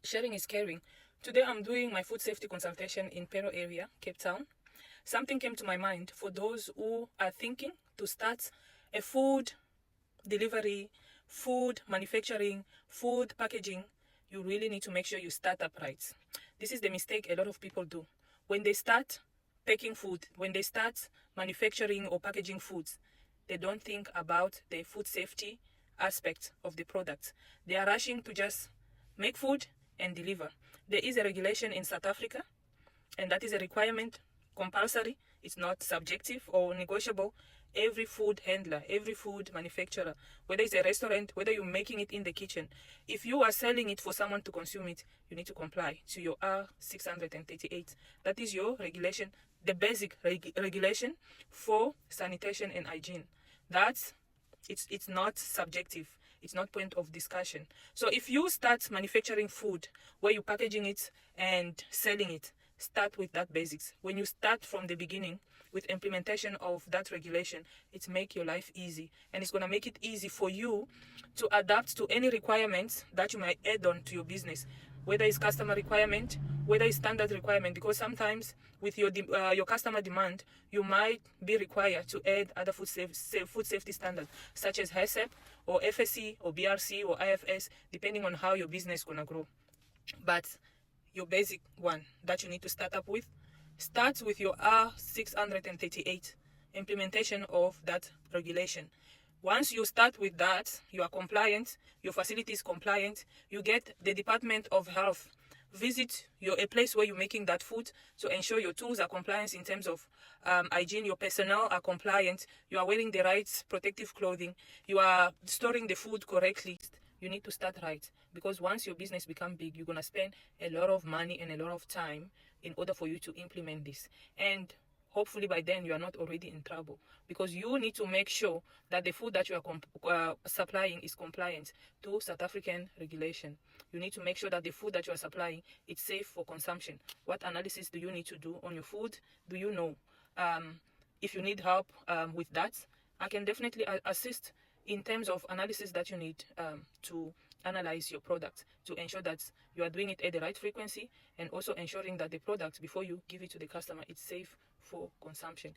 Sharing is caring. Today I'm doing my food safety consultation in Pero area, Cape Town. Something came to my mind for those who are thinking to start a food delivery, food manufacturing, food packaging. You really need to make sure you start up right. This is the mistake a lot of people do. When they start packing food, when they start manufacturing or packaging foods, they don't think about the food safety aspect of the product. They are rushing to just make food and deliver. There is a regulation in South Africa, and that is a requirement, compulsory. It's not subjective or negotiable. Every food handler, every food manufacturer, whether it's a restaurant, whether you're making it in the kitchen, if you are selling it for someone to consume it, you need to comply to your R638. That is your regulation, the basic regulation for sanitation and hygiene. That's it's not subjective. It's not point of discussion. So if you start manufacturing food where you're packaging it and selling it, start with that basics. When you start from the beginning with implementation of that regulation, it make your life easy, and it's going to make it easy for you to adapt to any requirements that you might add on to your business, whether it's customer requirement, whether it's standard requirement, because sometimes with your customer demand, you might be required to add other food safety standards such as HACCP or FSC or BRC or IFS, depending on how your business is going to grow. But your basic one that you need to start up with starts with your R638 implementation of that regulation. Once you start with that, you are compliant, your facility is compliant, you get the Department of Health visit a place where you're making that food to ensure your tools are compliant in terms of hygiene, your personnel are compliant, you are wearing the right protective clothing, you are storing the food correctly. You need to start right, because once your business becomes big, you're going to spend a lot of money and a lot of time in order for you to implement this. And hopefully by then you are not already in trouble, because you need to make sure that the food that you are supplying is compliant to South African regulation. You need to make sure that the food that you are supplying is safe for consumption. What analysis do you need to do on your food? Do you know? If you need help with that, I can definitely assist in terms of analysis that you need to analyze your product, to ensure that you are doing it at the right frequency, and also ensuring that the product, before you give it to the customer, it's safe for consumption.